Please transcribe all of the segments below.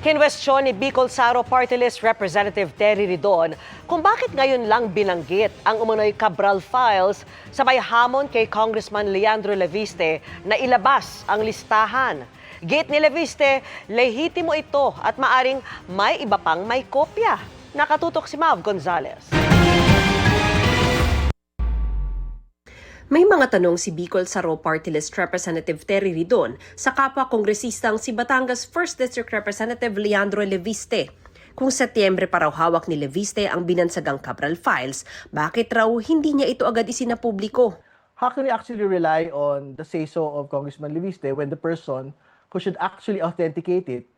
Kinwestiyon ni Bicol Saro Party List Representative Terry Ridon kung bakit ngayon lang binanggit ang umano'y Cabral Files sabay hamon kay Congressman Leandro Leviste na ilabas ang listahan. Gate ni Leviste, lehitimo ito at maaring may iba pang may kopya. Nakatutok si Mav Gonzalez. May mga tanong si Bicol Saro Party List Representative Terry Ridon sa kapwa-kongresistang si Batangas 1st District Representative Leandro Leviste. Kung Setyembre pa raw hawak ni Leviste ang binansagang Cabral Files, bakit raw hindi niya ito agad isinapubliko? How can we actually rely on the say-so of Congressman Leviste when the person who should actually authenticate it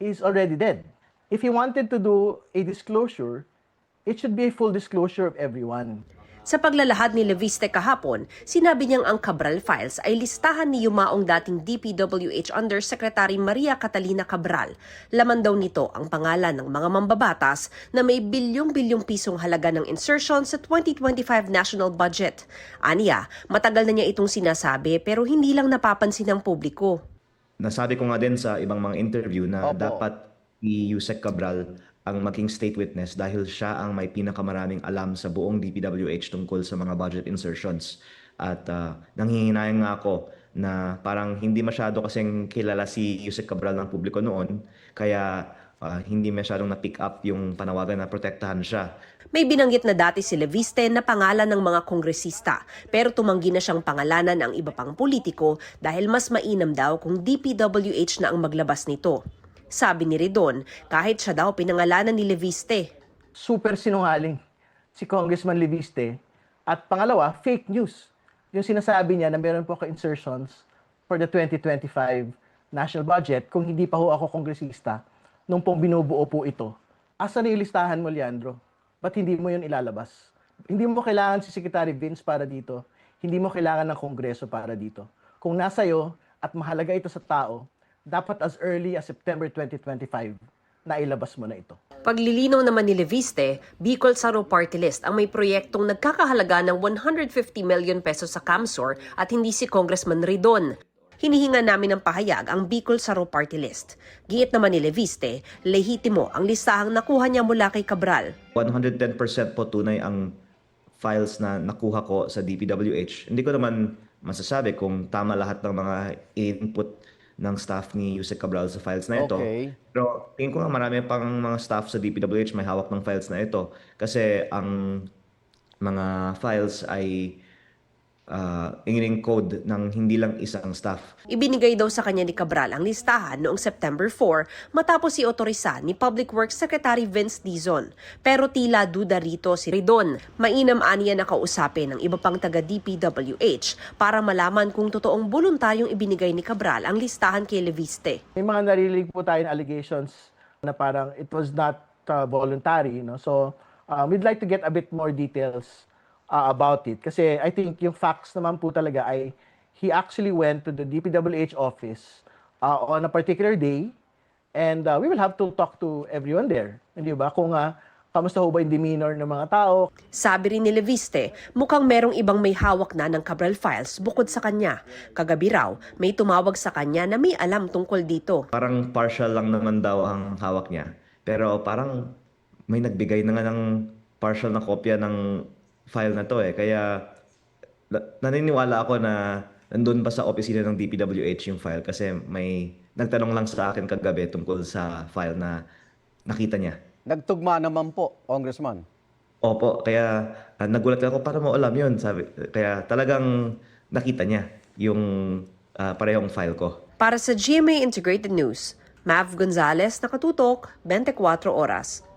is already dead? If he wanted to do a disclosure, it should be a full disclosure of everyone. Sa paglalahad ni Leviste kahapon, sinabi niyang ang Cabral Files ay listahan ni yumaong dating DPWH Undersecretary Maria Catalina Cabral. Laman daw nito ang pangalan ng mga mambabatas na may bilyong-bilyong pisong halaga ng insertion sa 2025 national budget. Aniya, matagal na niya itong sinasabi pero hindi lang napapansin ng publiko. Nasabi ko nga din sa ibang mga interview na dapat si Yusek Cabral ang maging state witness dahil siya ang may pinakamaraming alam sa buong DPWH tungkol sa mga budget insertions. At nanghihinayang nga ako na parang hindi masyado kasing kilala si Yusek Cabral ng publiko noon, kaya hindi masyadong na-pick up yung panawagan na protektahan siya. May binanggit na dati si Leviste na pangalan ng mga kongresista, pero tumanggi na siyang pangalanan ang iba pang politiko dahil mas mainam daw kung DPWH na ang maglabas nito. Sabi ni Ridon, kahit siya daw pinangalanan ni Leviste. Super sinungaling si Congressman Leviste. At pangalawa, fake news. Yung sinasabi niya na meron po ka-insertions for the 2025 national budget kung hindi pa ho ako kongresista nung pong binubuo po ito. Asa na ilistahan mo, Leandro? Ba't hindi mo yun ilalabas? Hindi mo kailangan si Secretary Vince para dito. Hindi mo kailangan ng Kongreso para dito. Kung nasa iyo at mahalaga ito sa tao, dapat as early as September 2025 na ilabas mo na ito. Paglilinaw naman ni Leviste, Bicol Saro Party List ang may proyektong nagkakahalaga ng 150 million pesos sa CAMSOR at hindi si Congressman Ridon. Hinihinga namin ng pahayag ang Bicol Saro Party List. Giit naman ni Leviste, lehitimo ang listahang nakuha niya mula kay Cabral. 110% po tunay ang files na nakuha ko sa DPWH. Hindi ko naman masasabi kung tama lahat ng mga input ng staff ni Yusek Cabral sa files na ito. Okay. Pero tingin ko nga marami pang mga staff sa DPWH may hawak ng files na ito. Kasi ang mga files ay inging code ng hindi lang isang staff. Ibinigay daw sa kanya ni Cabral ang listahan noong September 4 matapos i-otorisa ni Public Works Secretary Vince Dizon. Pero tila duda rito si Ridon. Mainam aniya na kausapin ng iba pang taga DPWH para malaman kung totoong voluntaryong ibinigay ni Cabral ang listahan kay Leviste. May mga narinig po tayong allegations na parang it was not voluntary. No? So, we'd like to get a bit more details about it. Kasi I think yung facts naman po talaga ay he actually went to the DPWH office on a particular day and we will have to talk to everyone there. Hindi ba? Kung kamusta ho ba yung demeanor ng mga tao. Sabi rin ni Leviste, mukhang merong ibang may hawak na ng Cabral Files bukod sa kanya. Kagabi raw, may tumawag sa kanya na may alam tungkol dito. Parang partial lang naman daw ang hawak niya. Pero parang may nagbigay na nga ng partial na kopya ng file na to eh. Kaya naniniwala ako na nandun pa sa opisina ng DPWH yung file kasi may nagtanong lang sa akin kagabi tungkol sa file na nakita niya. Nagtugma naman po, Congressman. Opo, kaya nagulat ako para mo alam yun. Kaya talagang nakita niya yung parehong file ko. Para sa GMA Integrated News, Mav Gonzalez, nakatutok, 24 oras.